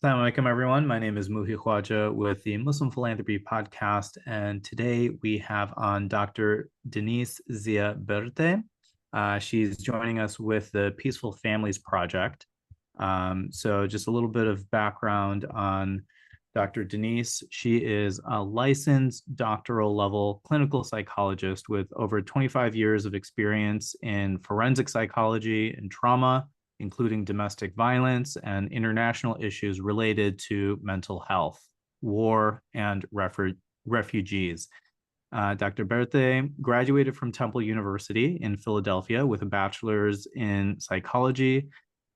Assalamu alaikum, everyone. My name is Muhi Khwaja with the Muslim Philanthropy Podcast, and today we have on Dr. Denise Zia Berte. She's joining us with the Peaceful Families Project. So just a little bit of background on Dr. Denise. She is a licensed doctoral level clinical psychologist with over 25 years of experience in forensic psychology and trauma, including domestic violence and international issues related to mental health, war, and refugees. Dr. Berte graduated from Temple University in Philadelphia with a bachelor's in psychology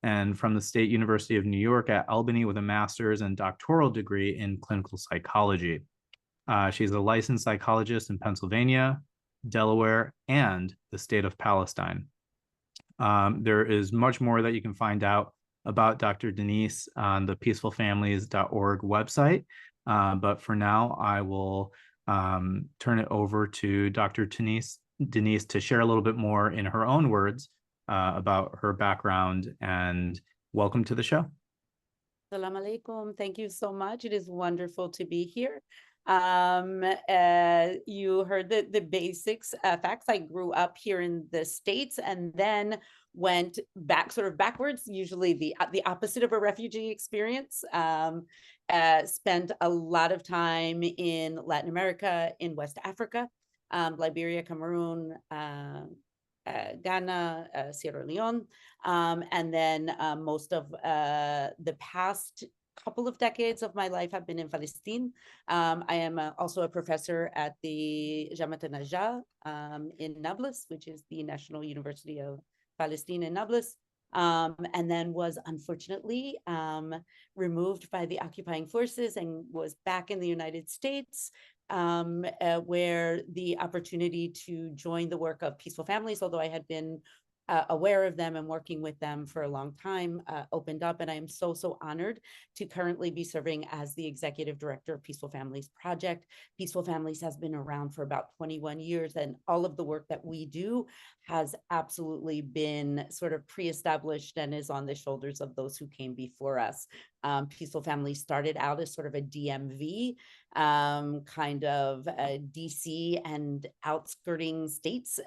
and from the State University of New York at Albany with a master's and doctoral degree in clinical psychology. She's a licensed psychologist in Pennsylvania, Delaware, and the state of Palestine. There is much more that you can find out about Dr. Denise on the peacefulfamilies.org website. But for now, I will turn it over to Dr. Denise to share a little bit more in her own words about her background, and welcome to the show. Assalamu alaikum. Thank you so much. It is wonderful to be here. You heard the basics, facts. I grew up here in the States and then went back, sort of backwards, usually the opposite of a refugee experience. Spent a lot of time in Latin America, in West Africa, Liberia, Cameroon, Ghana, Sierra Leone, and then most of the past couple of decades of my life have been in Palestine. I am also a professor at the Jamat al-Najah in Nablus, which is the National University of Palestine in Nablus, and then was unfortunately removed by the occupying forces and was back in the United States, where the opportunity to join the work of Peaceful Families, although I had been aware of them and working with them for a long time, opened up. And I am so honored to currently be serving as the executive director of Peaceful Families Project. Peaceful Families has been around for about 21 years, and all of the work that we do has absolutely been sort of pre-established and is on the shoulders of those who came before us. Peaceful Families started out as sort of a DMV, kind of a DC and outskirting states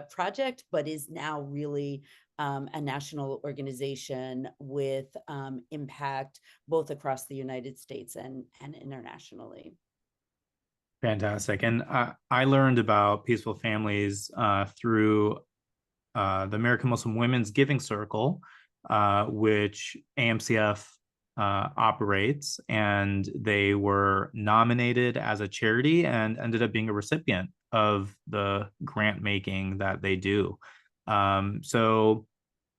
project, but is now really a national organization with impact both across the United States and internationally. Fantastic. And I learned about Peaceful Families through the American Muslim Women's Giving Circle, which AMCF operates, and they were nominated as a charity and ended up being a recipient of the grant making that they do. So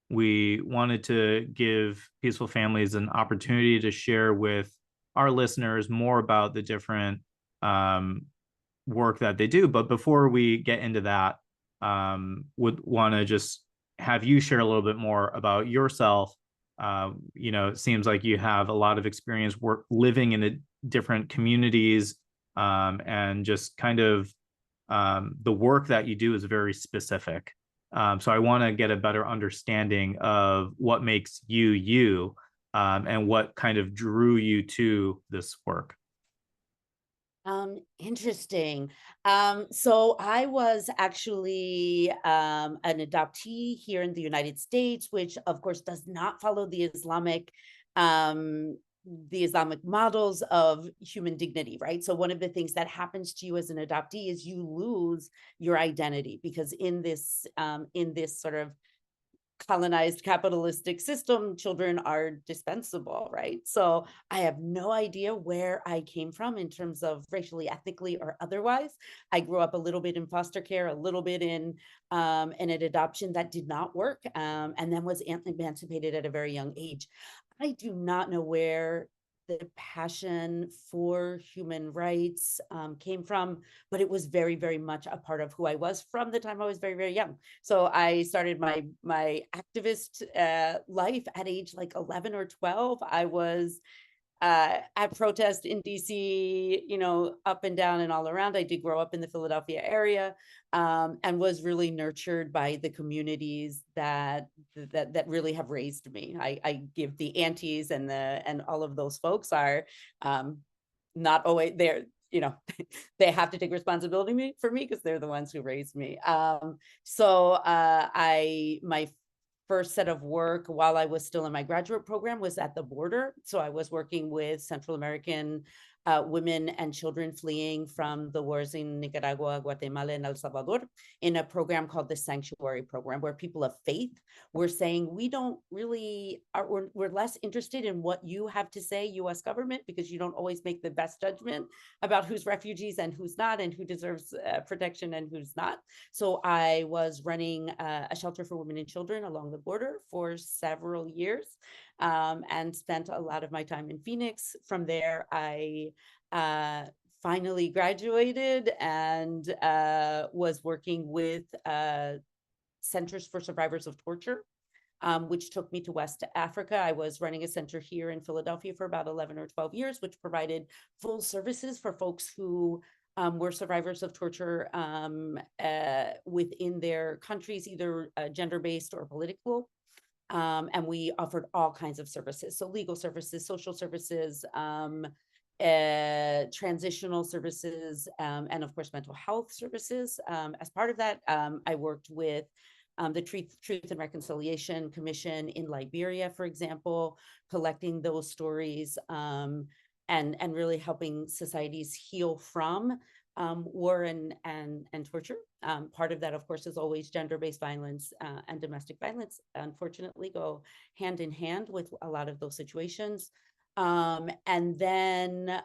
we wanted to give Peaceful Families an opportunity to share with our listeners more about the different work that they do. But before we get into that, would want to just have you share a little bit more about yourself. It seems like you have a lot of experience living in different communities, and just kind of the work that you do is very specific. So I want to get a better understanding of what makes you, and what kind of drew you to this work. Interesting. So I was actually an adoptee here in the United States, which of course does not follow the Islamic models of human dignity, right? So one of the things that happens to you as an adoptee is you lose your identity, because in this sort of colonized capitalistic system, children are dispensable, right? So I have no idea where I came from in terms of racially, ethnically, or otherwise. I grew up a little bit in foster care, a little bit in an adoption that did not work, and then was emancipated at a very young age. I do not know where the passion for human rights came from, but it was very, very much a part of who I was from the time I was very, very young. So I started my activist life at age like 11 or 12. I was at protest in DC, up and down and all around. I did grow up in the Philadelphia area, and was really nurtured by the communities that really have raised me. I give the aunties and all of those folks are not always there. They have to take responsibility for me because they're the ones who raised me. So my first set of work while I was still in my graduate program was at the border. So I was working with Central American women and children fleeing from the wars in Nicaragua, Guatemala, and El Salvador in a program called the Sanctuary Program, where people of faith were saying, we're less interested in what you have to say, US government, because you don't always make the best judgment about who's refugees and who's not, and who deserves protection and who's not. So I was running a shelter for women and children along the border for several years, and spent a lot of my time in Phoenix. From there, I finally graduated and was working with Centers for Survivors of Torture, which took me to West Africa. I was running a center here in Philadelphia for about 11 or 12 years, which provided full services for folks who were survivors of torture within their countries, either gender-based or political. And we offered all kinds of services. So legal services, social services, transitional services, and of course, mental health services. As part of that, I worked with the Truth and Reconciliation Commission in Liberia, for example, collecting those stories, and really helping societies heal from war and torture. Part of that, of course, is always gender-based violence and domestic violence, unfortunately, go hand in hand with a lot of those situations. And then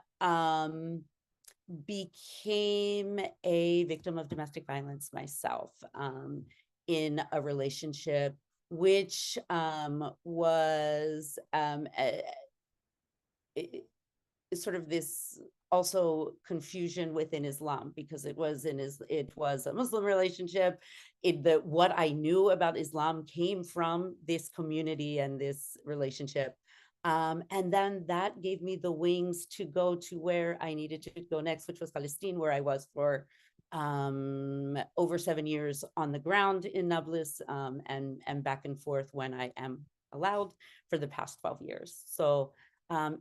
became a victim of domestic violence myself, in a relationship which was sort of this also confusion within Islam, because it was a Muslim relationship. What I knew about Islam came from this community and this relationship. And then that gave me the wings to go to where I needed to go next, which was Palestine, where I was for over 7 years on the ground in Nablus, and back and forth when I am allowed for the past 12 years. So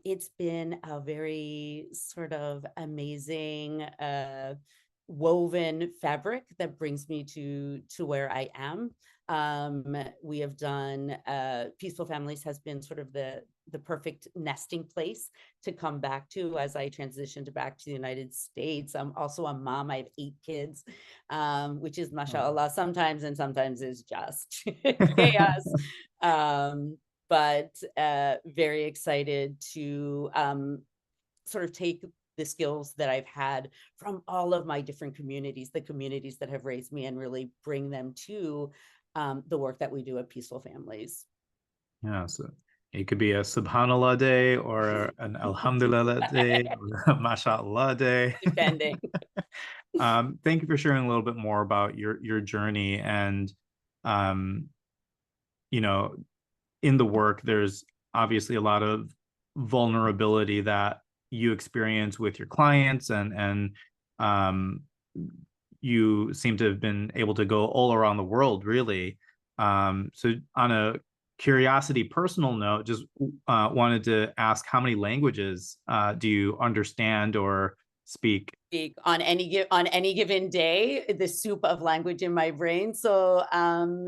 it's been a very sort of amazing woven fabric that brings me to where I am. We have done Peaceful Families has been sort of the perfect nesting place to come back to as I transitioned back to the United States. I'm also a mom. I have 8 kids, which is mashallah sometimes, and sometimes is just chaos. But very excited to sort of take the skills that I've had from all of my different communities, the communities that have raised me, and really bring them to the work that we do at Peaceful Families. Yeah, so it could be a Subhanallah day or an Alhamdulillah day or a MashaAllah day. Depending. Thank you for sharing a little bit more about your journey. And in the work, there's obviously a lot of vulnerability that you experience with your clients, and you seem to have been able to go all around the world, really. So on a curiosity personal note, just wanted to ask, how many languages do you understand or speak? On any given day, the soup of language in my brain. So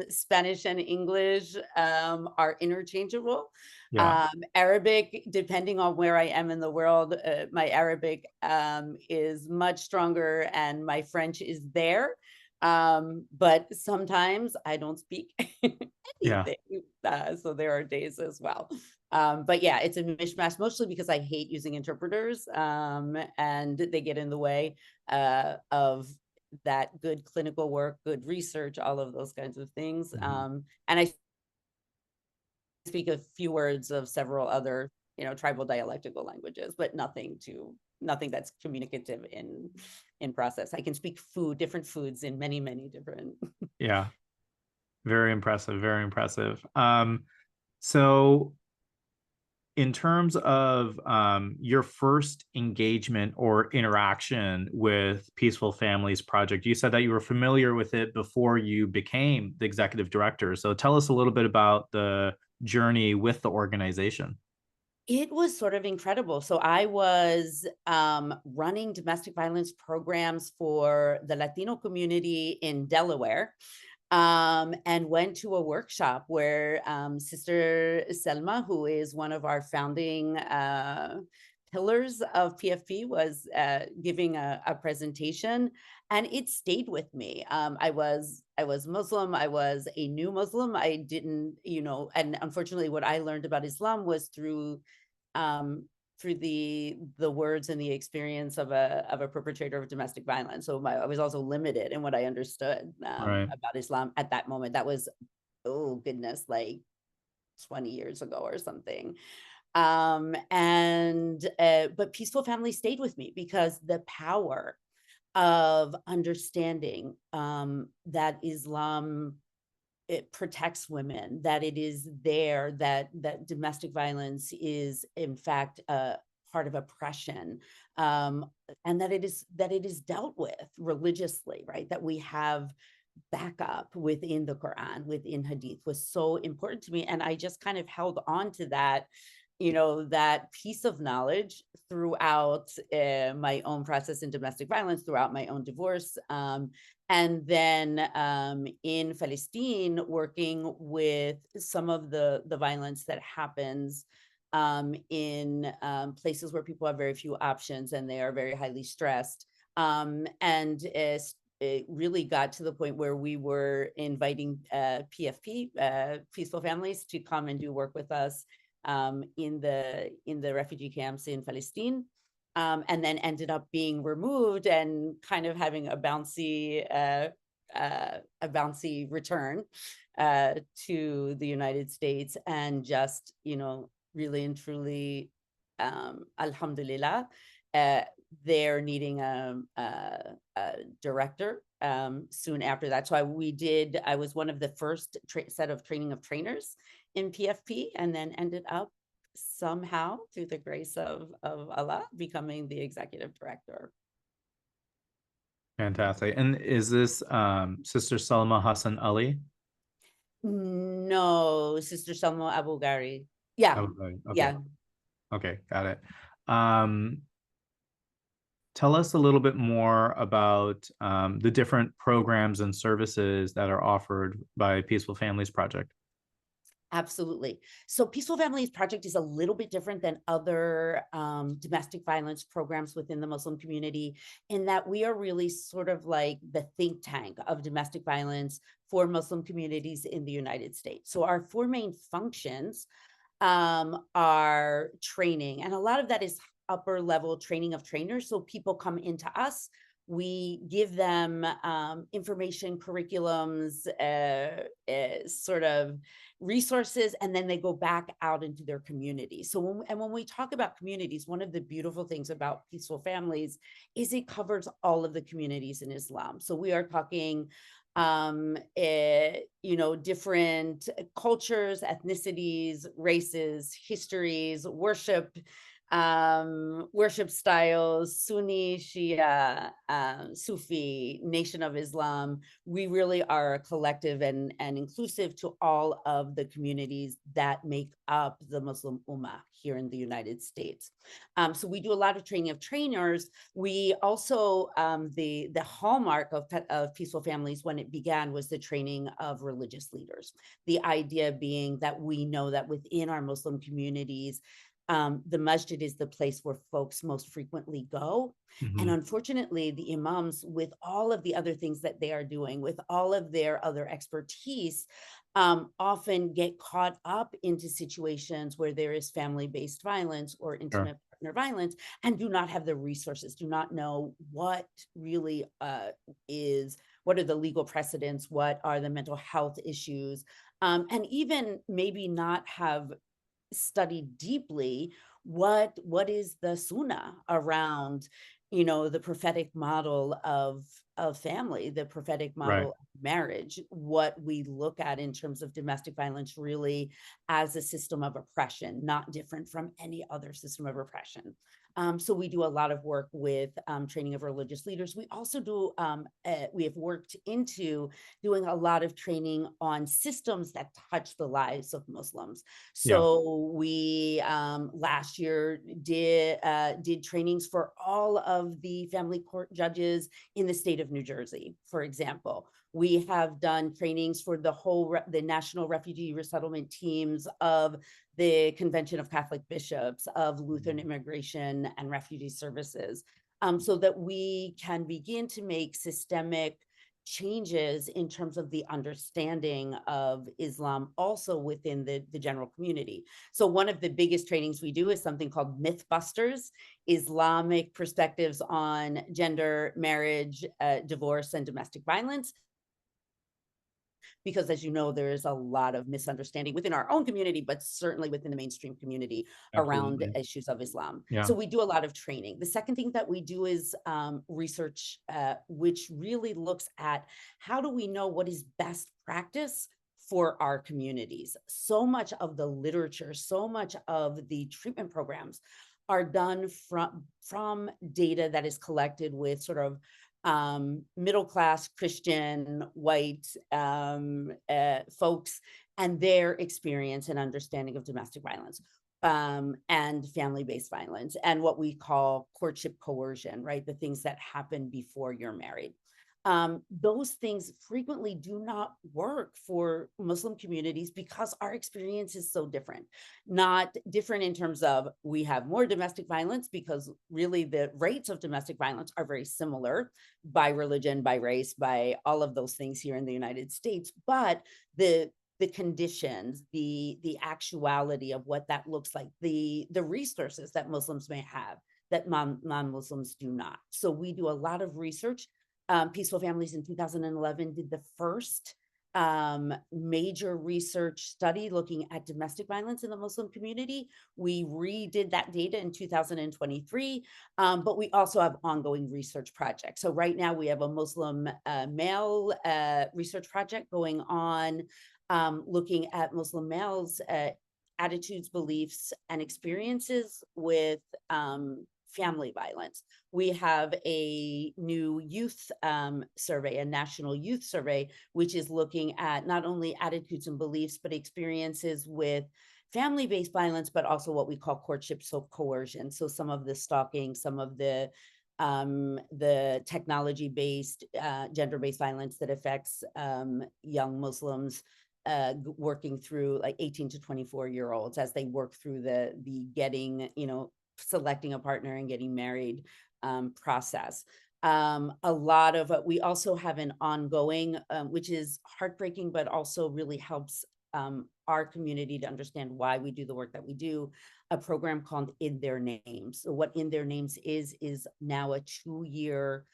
Spanish and English are interchangeable. Yeah. Arabic, depending on where I am in the world, my Arabic is much stronger, and my French is there. But sometimes I don't speak anything. So there are days as well. But yeah, it's a mishmash, mostly because I hate using interpreters, and they get in the way of that good clinical work, good research, all of those kinds of things. And I speak a few words of several other, tribal dialectical languages, but nothing that's communicative in process. I can speak different foods in many, many different. Yeah. Very impressive. Very impressive. So in terms of your first engagement or interaction with Peaceful Families Project, you said that you were familiar with it before you became the executive director. So tell us a little bit about the journey with the organization. It was sort of incredible. So I was running domestic violence programs for the Latino community in Delaware, and went to a workshop where Sister Selma, who is one of our founding pillars of PFP, was giving a presentation, and it stayed with me. I was Muslim. I was a new Muslim. I didn't, and unfortunately, what I learned about Islam was through the words and the experience of a perpetrator of domestic violence. So I was also limited in what I understood Right. about Islam at that moment. That was, oh goodness, like 20 years ago or something. But Peaceful Family stayed with me because the power of understanding that Islam, it protects women, that it is there, that domestic violence is in fact a part of oppression, and that it is dealt with religiously, right? That we have backup within the Quran, within Hadith, was so important to me, and I just kind of held on to that, that piece of knowledge throughout my own process in domestic violence, throughout my own divorce. And then in Palestine, working with some of the violence that happens in places where people have very few options and they are very highly stressed. It really got to the point where we were inviting PFP, Peaceful Families, to come and do work with us in the refugee camps in Palestine. And then ended up being removed and kind of having a bouncy return to the United States, and just, really and truly, alhamdulillah, they're needing a director soon after that. So I was one of the first set of training of trainers in PFP, and then ended up somehow, through the grace of Allah, becoming the executive director. Fantastic. And is this Sister Salma Hassan Ali? No, Sister Salma Abu Ghari. Yeah. Okay. Yeah. Okay, got it. Tell us a little bit more about the different programs and services that are offered by Peaceful Families Project. Absolutely. So Peaceful Families Project is a little bit different than other domestic violence programs within the Muslim community, in that we are really sort of like the think tank of domestic violence for Muslim communities in the United States. So our four main functions are training, and a lot of that is upper level training of trainers. So people come into us, we give them information, curriculums, sort of resources, and then they go back out into their communities. So when we talk about communities, one of the beautiful things about Peaceful Families is it covers all of the communities in Islam. So we are talking different cultures, ethnicities, races, histories, worship styles, Sunni, Shia, Sufi, Nation of Islam. We really are a collective and inclusive to all of the communities that make up the Muslim Ummah here in the United States. So we do a lot of training of trainers. We also, the hallmark of Peaceful Families when it began was the training of religious leaders. The idea being that we know that within our Muslim communities, the masjid is the place where folks most frequently go. Mm-hmm. And unfortunately, the imams, with all of the other things that they are doing, with all of their other expertise, often get caught up into situations where there is family-based violence or intimate partner violence, and do not have the resources, do not know what really what are the legal precedents, what are the mental health issues, and even maybe not have studied deeply what is the sunnah around the prophetic model of family, the prophetic Right. model of marriage, what we look at in terms of domestic violence really as a system of oppression, not different from any other system of oppression. So we do a lot of work with training of religious leaders. We also do, we have worked into doing a lot of training on systems that touch the lives of Muslims. Yeah. So we last year did trainings for all of the family court judges in the state of New Jersey, for example. We have done trainings for the National Refugee Resettlement teams of the Convention of Catholic Bishops, of Lutheran Immigration and Refugee Services, so that we can begin to make systemic changes in terms of the understanding of Islam also within the general community. So one of the biggest trainings we do is something called Mythbusters, Islamic perspectives on gender, marriage, divorce, and domestic violence. Because as you know, there is a lot of misunderstanding within our own community, but certainly within the mainstream community around Absolutely. issues of Islam. Yeah. So we do a lot of training. The second thing that we do is research, which really looks at how do we know what is best practice for our communities. So much of the literature, so much of the treatment programs are done from data that is collected with sort of middle-class Christian white folks and their experience and understanding of domestic violence and family-based violence and what we call courtship coercion, right? The things that happen before you're married. Those things frequently do not work for Muslim communities because our experience is so different. Not different in terms of we have more domestic violence because really the rates of domestic violence are very similar by religion, by race, by all of those things here in the United States. But the conditions, the actuality of what that looks like, the resources that Muslims may have that non-Muslims do not. So we do a lot of research. Peaceful Families in 2011 did the first major research study looking at domestic violence in the Muslim community. We redid that data in 2023, but we also have ongoing research projects. So right now we have a Muslim male research project going on, looking at Muslim males' attitudes, beliefs, and experiences with family violence. We have a new youth survey, a national youth survey, which is looking at not only attitudes and beliefs, but experiences with family-based violence, but also what we call courtship coercion. So some of the stalking, some of the technology-based, gender-based violence that affects young Muslims working through like 18 to 24-year-olds as they work through the getting, selecting a partner and getting married process. A lot of we also have an ongoing, which is heartbreaking, but also really helps our community to understand why we do the work that we do, a program called In Their Names. So what In Their Names is now a 2-year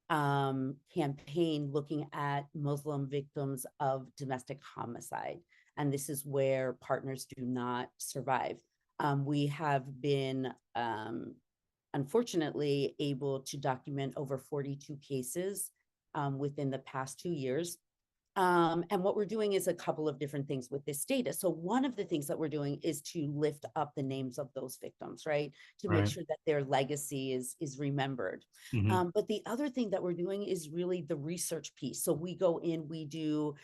campaign looking at Muslim victims of domestic homicide. And this is where partners do not survive. We have been, unfortunately, able to document over 42 cases within the past 2 years. And what we're doing is a couple of different things with this data. So one of the things that we're doing is to lift up the names of those victims, right? To make sure that their legacy is remembered. But the other thing that we're doing is really the research piece. So we go in, we do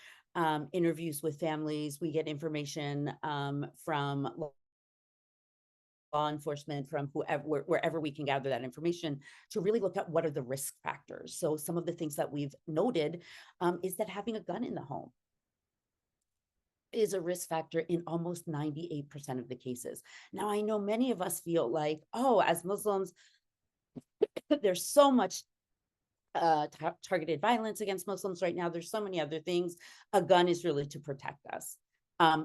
interviews with families, we get information from law enforcement, from wherever we can gather that information to really look at what are the risk factors. So some of the things that we've noted is that having a gun in the home is a risk factor in almost 98% of the cases. Now, I know many of us feel like, oh, as Muslims, there's so much targeted violence against Muslims right now. There's so many other things. A gun is really to protect us.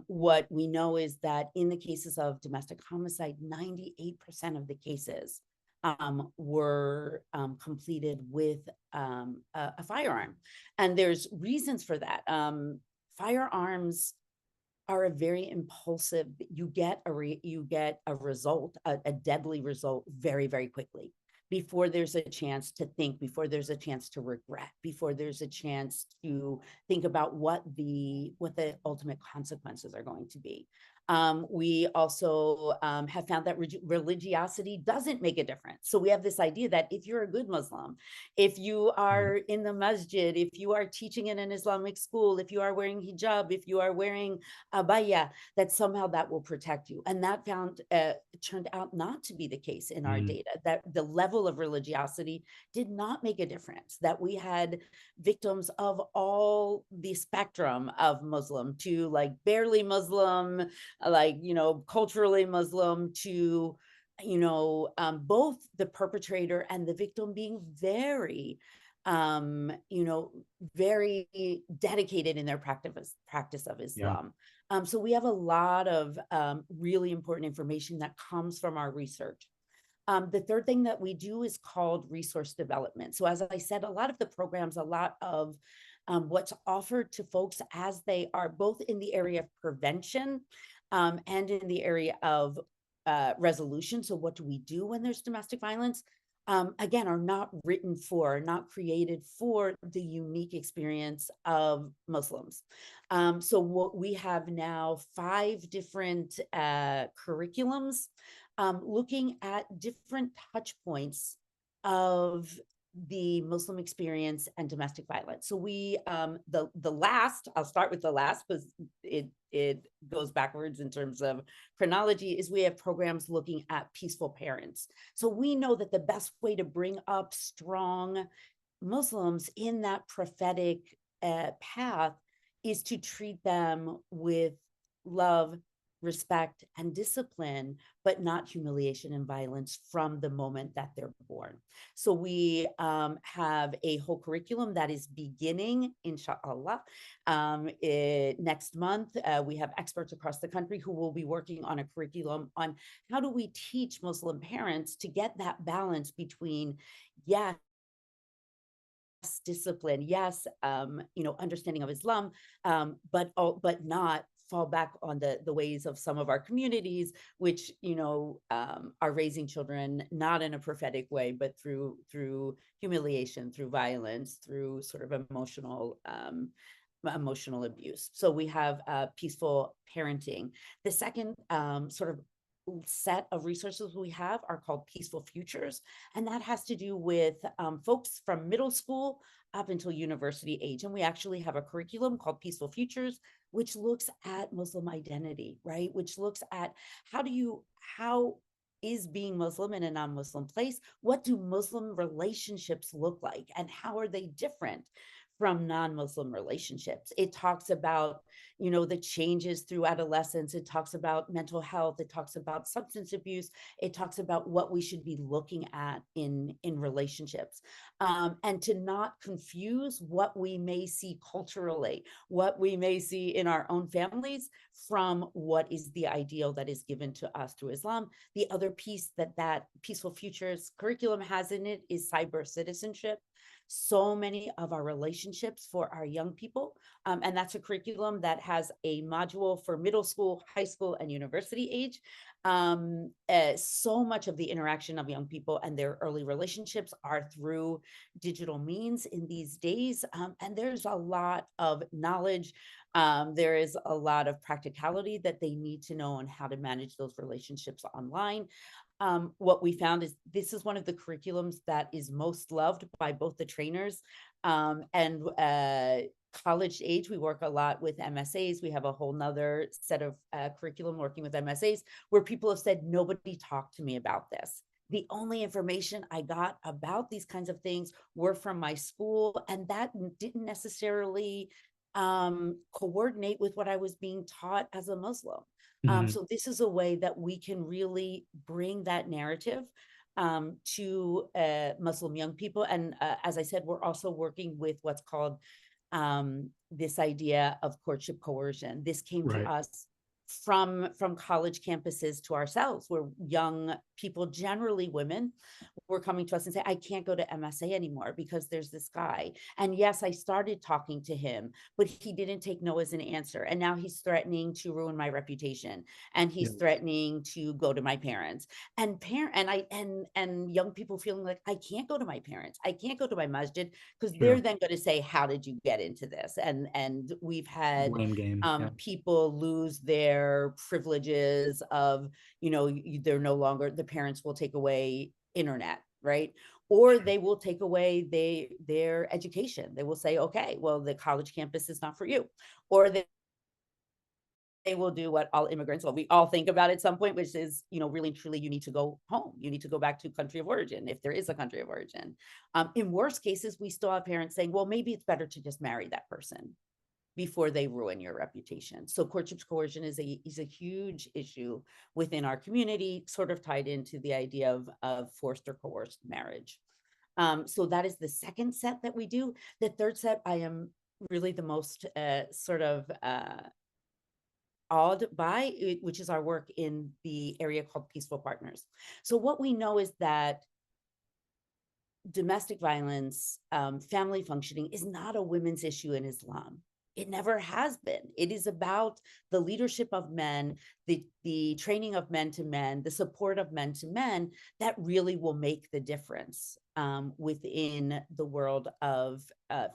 What we know is that in the cases of domestic homicide, 98% of the cases were completed with a firearm. And there's reasons for that. Firearms are a very impulsive, you get a result, a deadly result very, very quickly. before there's a chance to think, before there's a chance to regret, before there's a chance to think about what the ultimate consequences are going to be. We also have found that religiosity doesn't make a difference. So we have this idea that if you're a good Muslim, if you are in the masjid, if you are teaching in an Islamic school, if you are wearing hijab, if you are wearing abaya, that somehow that will protect you. And that turned out not to be the case in our data, that the level of religiosity did not make a difference, that we had victims of all the spectrum of Muslim to like barely Muslim, like, culturally Muslim, to, both the perpetrator and the victim being very, very dedicated in their practice of Islam. So we have a lot of really important information that comes from our research. The third thing that we do is called resource development. So as I said, a lot of the programs, a lot of what's offered to folks as they are both in the area of prevention and in the area of resolution. So what do we do when there's domestic violence? Again, are not written for, not created for the unique experience of Muslims. So what we have now 5 different curriculums looking at different touch points of the Muslim experience and domestic violence. So we, the last, I'll start with the last because it goes backwards in terms of chronology, is we have programs looking at peaceful parents. So we know that the best way to bring up strong Muslims in that prophetic path is to treat them with love, respect, and discipline, but not humiliation and violence from the moment that they're born. So we have a whole curriculum that is beginning, inshallah, next month. We have experts across the country who will be working on a curriculum on how do we teach Muslim parents to get that balance between, yes, discipline, yes, understanding of Islam, but not fall back on the ways of some of our communities, which are raising children not in a prophetic way, but through humiliation, through violence, through sort of emotional abuse. So we have peaceful parenting. The second sort of set of resources we have are called Peaceful Futures, and that has to do with folks from middle school up until university age. And we actually have a curriculum called Peaceful Futures, which looks at Muslim identity, right? Which looks at how is being Muslim in a non-Muslim place? What do Muslim relationships look like? And how are they different from non-Muslim relationships? It talks about, the changes through adolescence. It talks about mental health. It talks about substance abuse. It talks about what we should be looking at in relationships, and to not confuse what we may see culturally, what we may see in our own families from what is the ideal that is given to us through Islam. The other piece that Peaceful Futures curriculum has in it is cyber citizenship. So many of our relationships for our young people, and that's a curriculum that has a module for middle school, high school, and university age. So much of the interaction of young people and their early relationships are through digital means in these days, and there's a lot of knowledge. There is a lot of practicality that they need to know on how to manage those relationships online. What we found is this is one of the curriculums that is most loved by both the trainers and college age. We work a lot with MSAs. We have a whole nother set of curriculum working with MSAs where people have said, nobody talked to me about this. The only information I got about these kinds of things were from my school, and that didn't necessarily coordinate with what I was being taught as a Muslim. So this is a way that we can really bring that narrative to Muslim young people. And as I said, we're also working with what's called this idea of courtship coercion. This came to us from college campuses to ourselves, where young people, generally women, were coming to us and say, I can't go to MSA anymore because there's this guy. And yes, I started talking to him, but he didn't take no as an answer. And now he's threatening to ruin my reputation. And he's threatening to go to my parents. And young people feeling like, I can't go to my parents. I can't go to my masjid, because they're then going to say, how did you get into this? And we've had blame game. people lose their privileges of, they're no longer, the parents will take away internet, right? Or they will take away their education. They will say, okay, well, the college campus is not for you. Or they will do what all immigrants, well, we all think about at some point, which is, really truly, you need to go home. You need to go back to country of origin, if there is a country of origin. In worst cases, we still have parents saying, well, maybe it's better to just marry that person before they ruin your reputation. So courtship coercion is a huge issue within our community, sort of tied into the idea of forced or coerced marriage. So that is the second set that we do. The third set, I am really the most awed by, which is our work in the area called Peaceful Partners. So what we know is that domestic violence, family functioning is not a women's issue in Islam. It never has been. It is about the leadership of men, the training of men to men, the support of men to men that really will make the difference within the world of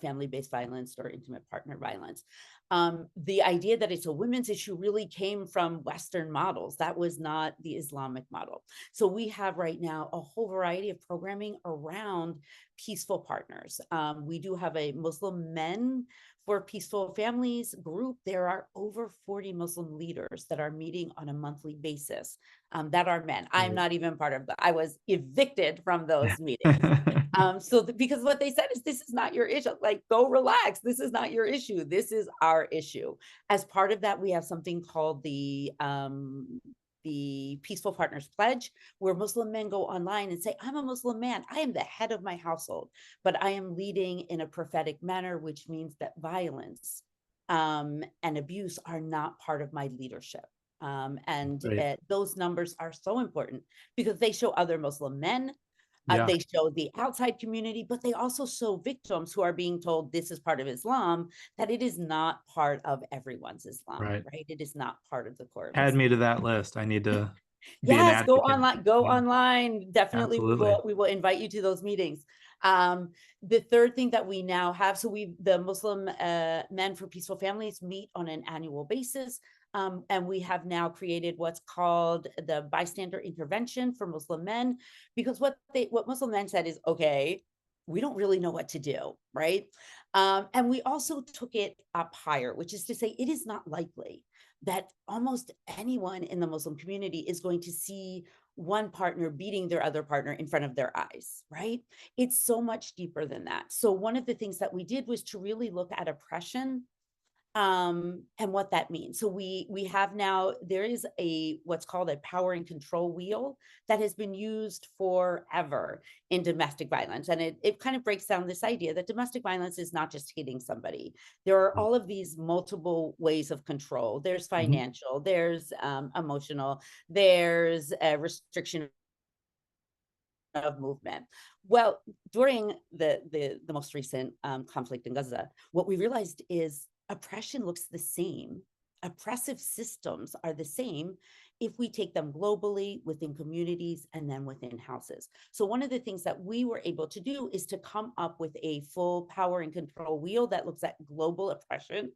family-based violence or intimate partner violence. The idea that it's a women's issue really came from Western models. That was not the Islamic model. So we have right now a whole variety of programming around peaceful partners. We do have a Muslim men for peaceful families group. There are over 40 Muslim leaders that are meeting on a monthly basis that are men. I'm not even part of that. I was evicted from those meetings. Because what they said is, this is not your issue. Like, go relax. This is not your issue. This is our issue. As part of that, we have something called the Peaceful Partners Pledge, where Muslim men go online and say, I'm a Muslim man. I am the head of my household, but I am leading in a prophetic manner, which means that violence and abuse are not part of my leadership. Those numbers are so important because they show other Muslim men. They show the outside community, but they also show victims who are being told this is part of Islam, that it is not part of everyone's Islam, right? It is not part of the core. Add me to that list. I need to be yes, an advocate. go online. Definitely, we will invite you to those meetings. The third thing that we now have, so the Muslim Men for Peaceful Families meet on an annual basis. And we have now created what's called the bystander intervention for Muslim men, because what Muslim men said is, okay, we don't really know what to do, right? And we also took it up higher, which is to say, it is not likely that almost anyone in the Muslim community is going to see one partner beating their other partner in front of their eyes, right? It's so much deeper than that. So one of the things that we did was to really look at oppression and what that means. So we have now, there is what's called a power and control wheel that has been used forever in domestic violence. And it kind of breaks down this idea that domestic violence is not just hitting somebody. There are all of these multiple ways of control. There's financial, there's emotional, there's a restriction of movement. Well, during the most recent conflict in Gaza, what we realized is oppression looks the same. Oppressive systems are the same if we take them globally, within communities, and then within houses. So one of the things that we were able to do is to come up with a full power and control wheel that looks at global oppression.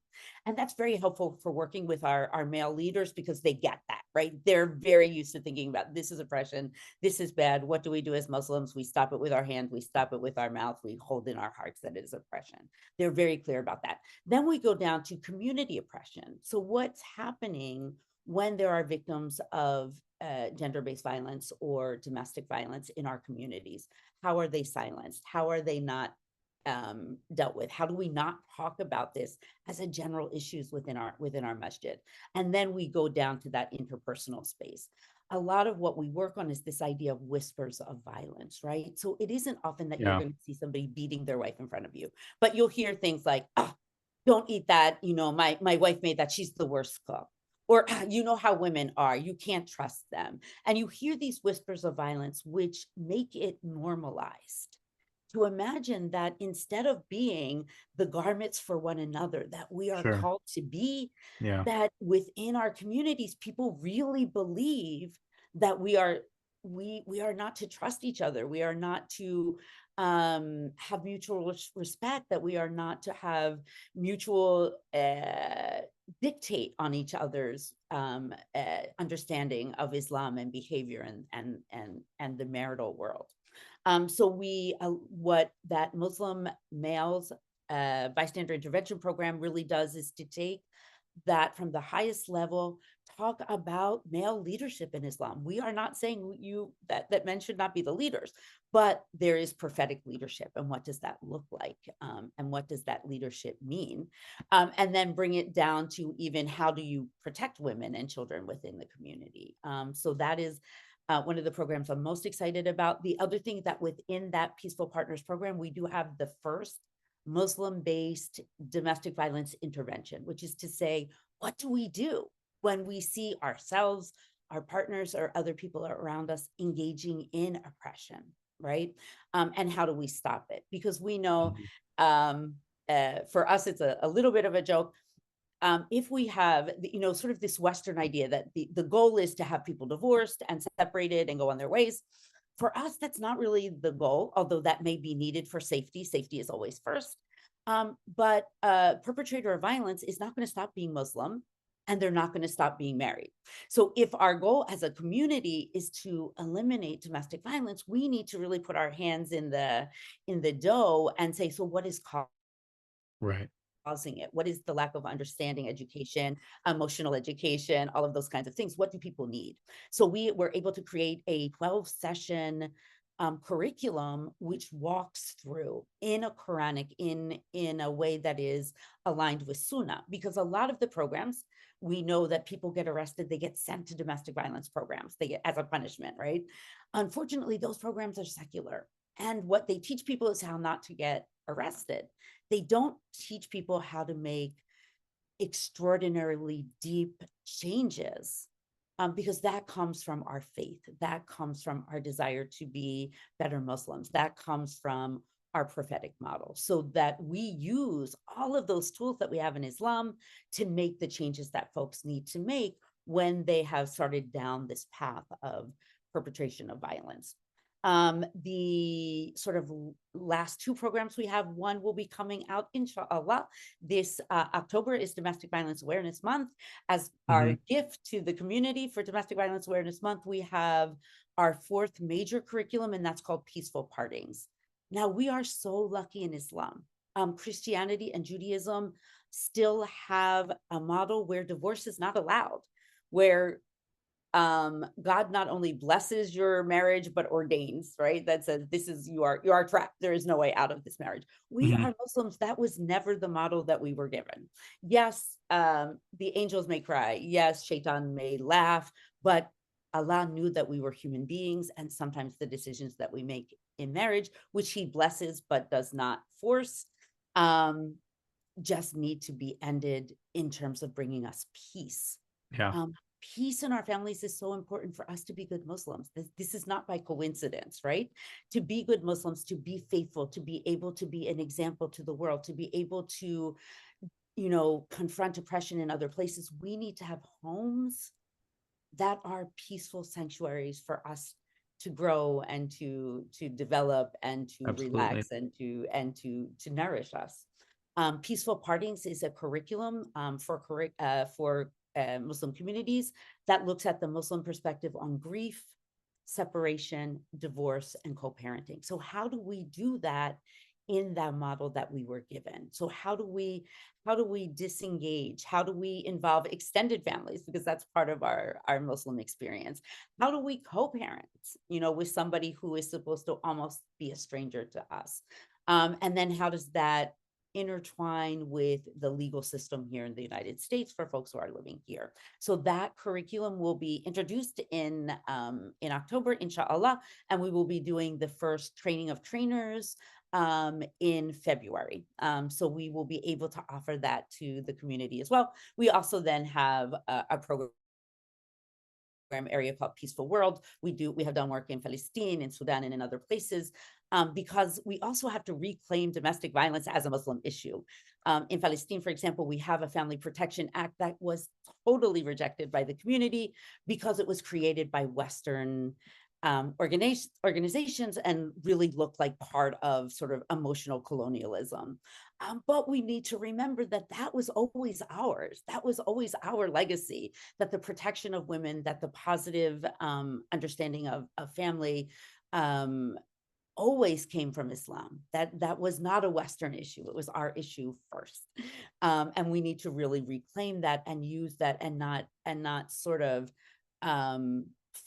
And that's very helpful for working with our male leaders, because they get that, right? They're very used to thinking about, this is oppression, this is bad. What do we do as Muslims? We stop it with our hand, we stop it with our mouth, we hold in our hearts that it is oppression. They're very clear about that. Then we go down to community oppression. So what's happening when there are victims of gender-based violence or domestic violence in our communities? How are they silenced? How are they not dealt with? How do we not talk about this as a general issues within our masjid? And then we go down to that interpersonal space. A lot of what we work on is this idea of whispers of violence, right? So it isn't often that you're going to see somebody beating their wife in front of you, but you'll hear things like, oh, don't eat that. My wife made that. She's the worst cook. or you know how women are, you can't trust them. And you hear these whispers of violence, which make it normalized. To imagine that instead of being the garments for one another that we are Sure. called to be, Yeah. that within our communities, people really believe that we are not to trust each other. We are not to have mutual respect, that we are not to have mutual dictate on each other's understanding of Islam and behavior and the marital world. So what that Muslim males bystander intervention program really does is to take that from the highest level, talk about male leadership in Islam. We are not saying that men should not be the leaders, but there is prophetic leadership, and what does that look like, and what does that leadership mean, and then bring it down to even how do you protect women and children within the community. So that is one of the programs I'm most excited about. The other thing that within that Peaceful Partners program, we do have the first Muslim-based domestic violence intervention, which is to say, what do we do when we see ourselves, our partners, or other people around us engaging in oppression, right? And how do we stop it? Because we know, for us, it's a little bit of a joke. If we have, sort of this Western idea that the goal is to have people divorced and separated and go on their ways. For us, that's not really the goal, although that may be needed for safety. Safety is always first. But a perpetrator of violence is not going to stop being Muslim, and they're not going to stop being married. So if our goal as a community is to eliminate domestic violence, we need to really put our hands in the dough and say, so what is Right. causing it? What is the lack of understanding, education, emotional education, all of those kinds of things? What do people need? So we were able to create a 12-session curriculum which walks through in a Quranic, in a way that is aligned with Sunnah, because a lot of the programs, we know that people get arrested, they get sent to domestic violence programs, they get as a punishment, right? Unfortunately, those programs are secular, and what they teach people is how not to get arrested. They don't teach people how to make extraordinarily deep changes, because that comes from our faith, that comes from our desire to be better Muslims, that comes from our prophetic model, so that we use all of those tools that we have in Islam to make the changes that folks need to make when they have started down this path of perpetration of violence. The sort of last two programs we have, one will be coming out, inshallah. This October is Domestic Violence Awareness Month. As our gift to the community for Domestic Violence Awareness Month, we have our fourth major curriculum, and that's called Peaceful Partings. Now, we are so lucky in Islam. Christianity and Judaism still have a model where divorce is not allowed, where God not only blesses your marriage, but ordains, right? That says, this is, you are trapped. There is no way out of this marriage. We are Muslims. That was never the model that we were given. Yes, the angels may cry. Yes, Shaitan may laugh, but Allah knew that we were human beings, and sometimes the decisions that we make in marriage, which he blesses but does not force, just need to be ended in terms of bringing us peace. Yeah. Peace in our families is so important for us to be good Muslims. This is not by coincidence, right? To be good Muslims, to be faithful, to be able to be an example to the world, to be able to, confront oppression in other places, we need to have homes that are peaceful sanctuaries for us to grow and to develop and to Absolutely. relax and to nourish us. Peaceful Partings is a curriculum for Muslim communities that looks at the Muslim perspective on grief, separation, divorce, and co-parenting. So how do we do that in that model that we were given? So how do we disengage? How do we involve extended families? Because that's part of our Muslim experience. How do we co-parent, with somebody who is supposed to almost be a stranger to us? And then how does that intertwine with the legal system here in the United States for folks who are living here? So that curriculum will be introduced in October, inshallah, and we will be doing the first training of trainers in February. So we will be able to offer that to the community as well. We also then have a program area called Peaceful World. We have done work in Palestine, in Sudan, and in other places, because we also have to reclaim domestic violence as a Muslim issue. In Palestine, for example, we have a Family Protection Act that was totally rejected by the community because it was created by Western organizations and really looked like part of sort of emotional colonialism. But we need to remember that that was always ours. That was always our legacy, that the protection of women, that the positive understanding of family always came from Islam. That was not a Western issue. It was our issue first. And we need to really reclaim that and use that and not sort of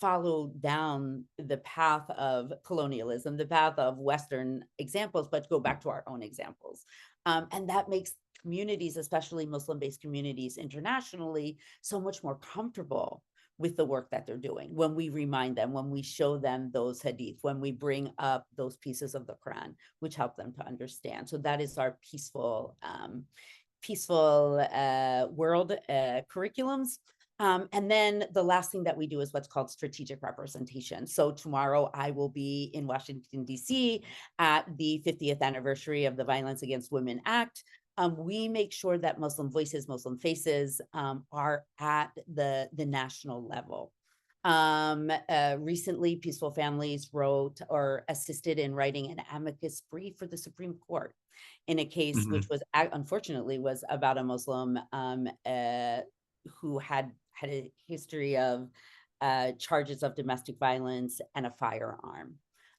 follow down the path of colonialism, the path of Western examples, but go back to our own examples. And that makes communities, especially Muslim-based communities internationally, so much more comfortable with the work that they're doing when we remind them, when we show them those hadith, when we bring up those pieces of the Quran, which help them to understand. So that is our peaceful world curriculums. And then the last thing that we do is what's called strategic representation. So tomorrow I will be in Washington, D.C. at the 50th anniversary of the Violence Against Women Act. We make sure that Muslim voices, Muslim faces are at the national level. Recently, Peaceful Families wrote or assisted in writing an amicus brief for the Supreme Court in a case which was unfortunately was about a Muslim who had a history of charges of domestic violence and a firearm.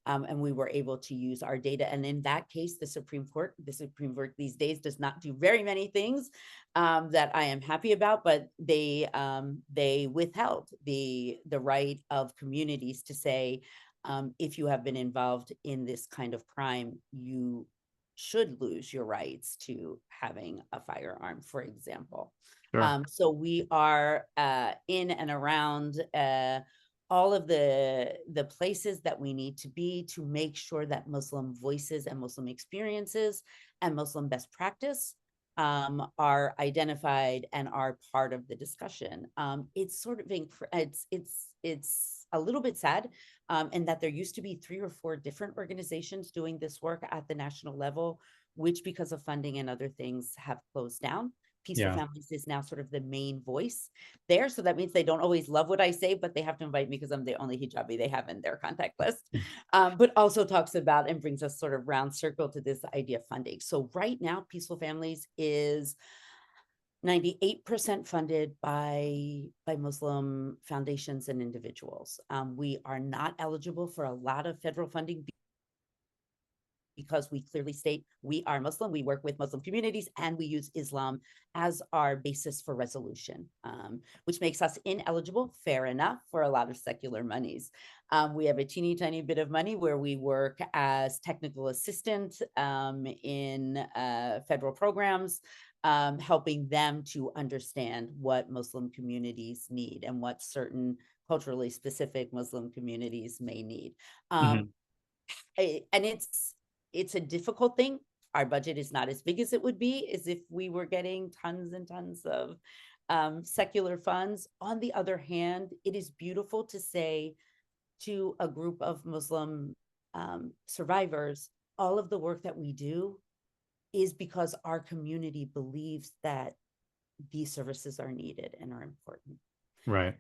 And we were able to use our data. And in that case, the Supreme Court these days does not do very many things that I am happy about, but they withheld the right of communities to say, if you have been involved in this kind of crime, you should lose your rights to having a firearm, for example. Sure. So we are in and around all of the places that we need to be to make sure that Muslim voices and Muslim experiences and Muslim best practice are identified and are part of the discussion. It's sort of it's a little bit sad in that there used to be 3 or 4 different organizations doing this work at the national level, which because of funding and other things have closed down. Peaceful Families is now sort of the main voice there. So that means they don't always love what I say, but they have to invite me because I'm the only hijabi they have in their contact list. But also talks about and brings us sort of round circle to this idea of funding. So right now, Peaceful Families is 98% funded by Muslim foundations and individuals. We are not eligible for a lot of federal funding because we clearly state we are Muslim, we work with Muslim communities, and we use Islam as our basis for resolution, which makes us ineligible, fair enough, for a lot of secular monies. We have a teeny tiny bit of money where we work as technical assistant in federal programs, helping them to understand what Muslim communities need and what certain culturally specific Muslim communities may need. And it's a difficult thing. Our budget is not as big as it would be as if we were getting tons and tons of secular funds. On the other hand, it is beautiful to say to a group of Muslim survivors, all of the work that we do is because our community believes that these services are needed and are important. Right.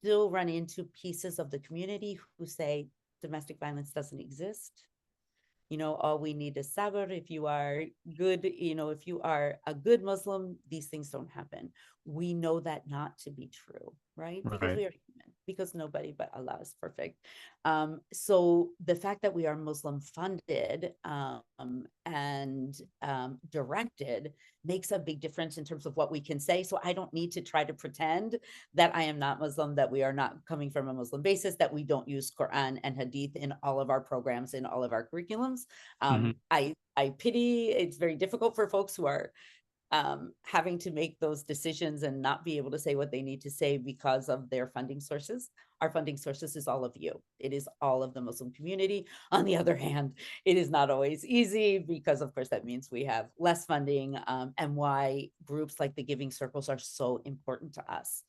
Still run into pieces of the community who say domestic violence doesn't exist. You know, all we need is sabr. If you are good, you know, if you are a good Muslim, these things don't happen. We know that not to be true, right? Because we are human, because nobody but Allah is perfect. So the fact that we are Muslim funded and directed makes a big difference in terms of what we can say. So I don't need to try to pretend that I am not Muslim, that we are not coming from a Muslim basis, that we don't use Quran and Hadith in all of our programs, in all of our curriculums. I pity, it's very difficult for folks who are having to make those decisions and not be able to say what they need to say because of their funding sources. Our funding sources is all of you. It is all of the Muslim community. On the other hand, it is not always easy because, of course, that means we have less funding, and why groups like the Giving Circles are so important to us,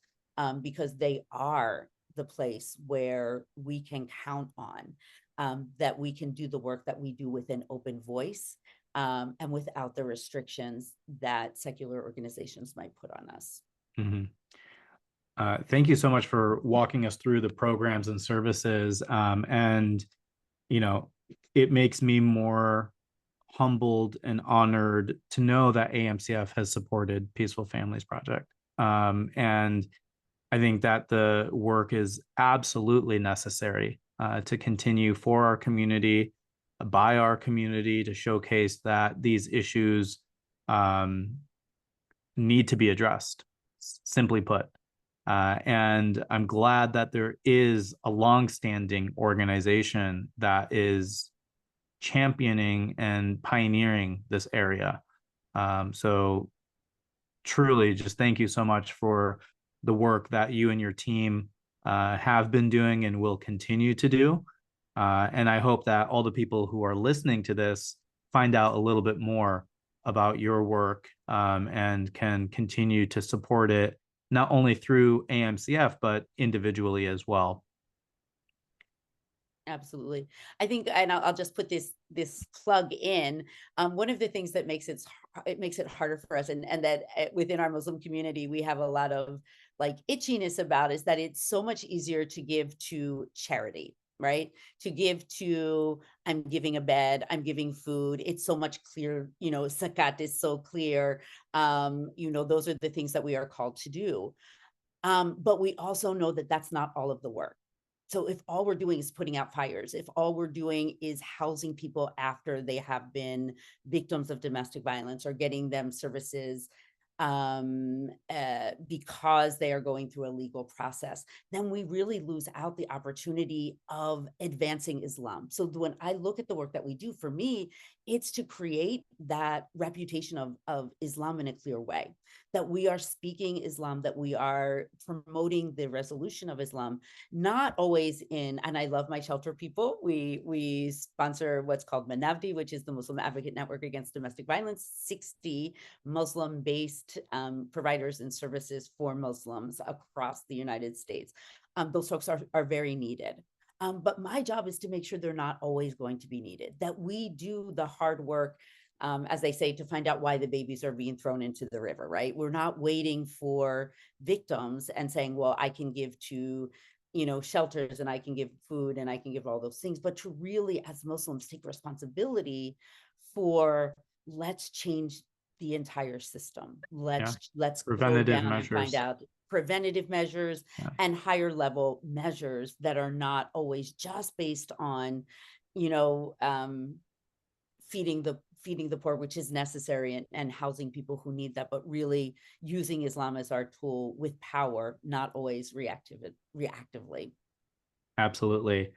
because they are the place where we can count on, that we can do the work that we do with an open voice, and without the restrictions that secular organizations might put on us. Mm-hmm. Thank you so much for walking us through the programs and services. And, it makes me more humbled and honored to know that AMCF has supported Peaceful Families Project. And I think that the work is absolutely necessary to continue for our community, by our community, to showcase that these issues need to be addressed, simply put. And I'm glad that there is a longstanding organization that is championing and pioneering this area. So truly, just thank you so much for the work that you and your team have been doing and will continue to do. And I hope that all the people who are listening to this find out a little bit more about your work, and can continue to support it, not only through AMCF, but individually as well. Absolutely. I think, and I'll just put this plug in. One of the things that makes it harder for us, and that within our Muslim community we have a lot of like itchiness about, is that it's so much easier to give to charity, right? To give to, I'm giving a bed, I'm giving food. It's so much clear, zakat is so clear. Those are the things that we are called to do. But we also know that that's not all of the work. So if all we're doing is putting out fires, if all we're doing is housing people after they have been victims of domestic violence, or getting them services because they are going through a legal process, then we really lose out the opportunity of advancing Islam. So when I look at the work that we do, for me, it's to create that reputation of Islam in a clear way, that we are speaking Islam, that we are promoting the resolution of Islam, not always in, and I love my shelter people. We sponsor what's called Manavdi, which is the Muslim Advocate Network Against Domestic Violence, 60 Muslim-based providers and services for Muslims across the United States. Those folks are very needed. But my job is to make sure they're not always going to be needed, that we do the hard work, as they say, to find out why the babies are being thrown into the river, right? We're not waiting for victims and saying, well, I can give to, shelters, and I can give food, and I can give all those things, but to really, as Muslims, take responsibility for, let's change the entire system. Let's go down and find out preventative measures, and higher level measures that are not always just based on, feeding the poor, which is necessary, and housing people who need that, but really using Islam as our tool with power, not always reactively. Absolutely.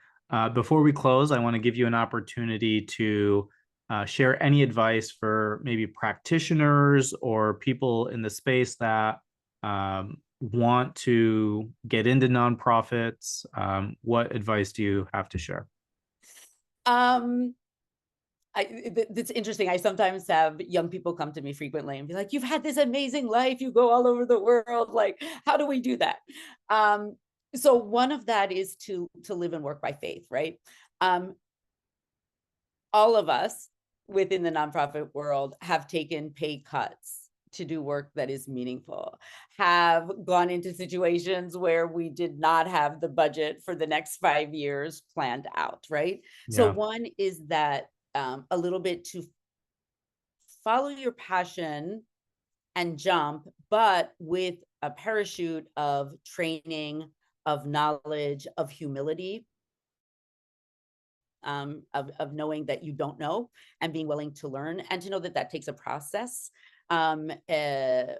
Before we close, I want to give you an opportunity to share any advice for maybe practitioners or people in the space that want to get into nonprofits. What advice do you have to share? It's interesting. I sometimes have young people come to me frequently and be like, you've had this amazing life. You go all over the world. Like, how do we do that? So one of that is to live and work by faith, right? All of us within the nonprofit world have taken pay cuts to do work that is meaningful, have gone into situations where we did not have the budget for the next 5 years planned out, right? Yeah. So one is that a little bit to follow your passion and jump, but with a parachute of training, of knowledge, of humility, of knowing that you don't know, and being willing to learn, and to know that that takes a process, to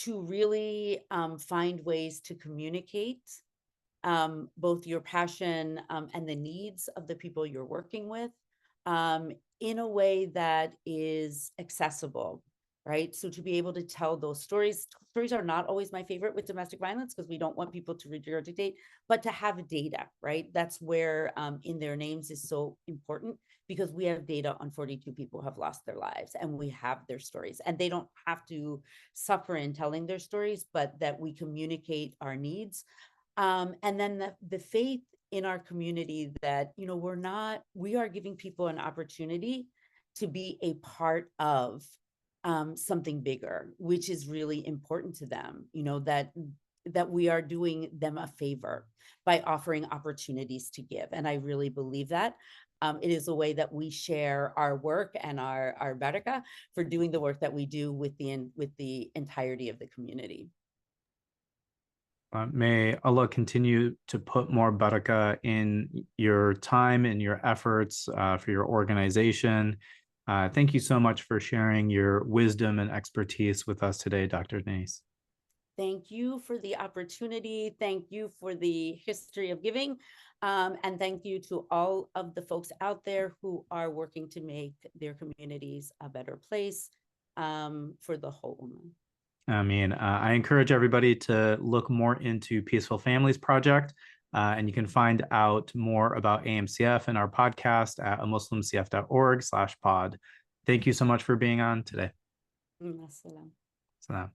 really find ways to communicate both your passion and the needs of the people you're working with in a way that is accessible, right? So to be able to tell those stories are not always my favorite with domestic violence because we don't want people to regurgitate, but to have data, right? That's where in their names is so important, because we have data on 42 people who have lost their lives, and we have their stories, and they don't have to suffer in telling their stories, but that we communicate our needs. And then the faith in our community that, you know, we are giving people an opportunity to be a part of something bigger, which is really important to them, you know, that we are doing them a favor by offering opportunities to give. And I really believe that. It is a way that we share our work and our baraka for doing the work that we do with the entirety of the community. May Allah continue to put more barakah in your time and your efforts for your organization. Thank you so much for sharing your wisdom and expertise with us today, Dr. Denise. Thank you for the opportunity. Thank you for the history of giving. And thank you to all of the folks out there who are working to make their communities a better place for the whole Ummah. I mean, I encourage everybody to look more into Peaceful Families Project, and you can find out more about AMCF and our podcast at muslimcf.org/pod. Thank you so much for being on today. Assalam. Salam.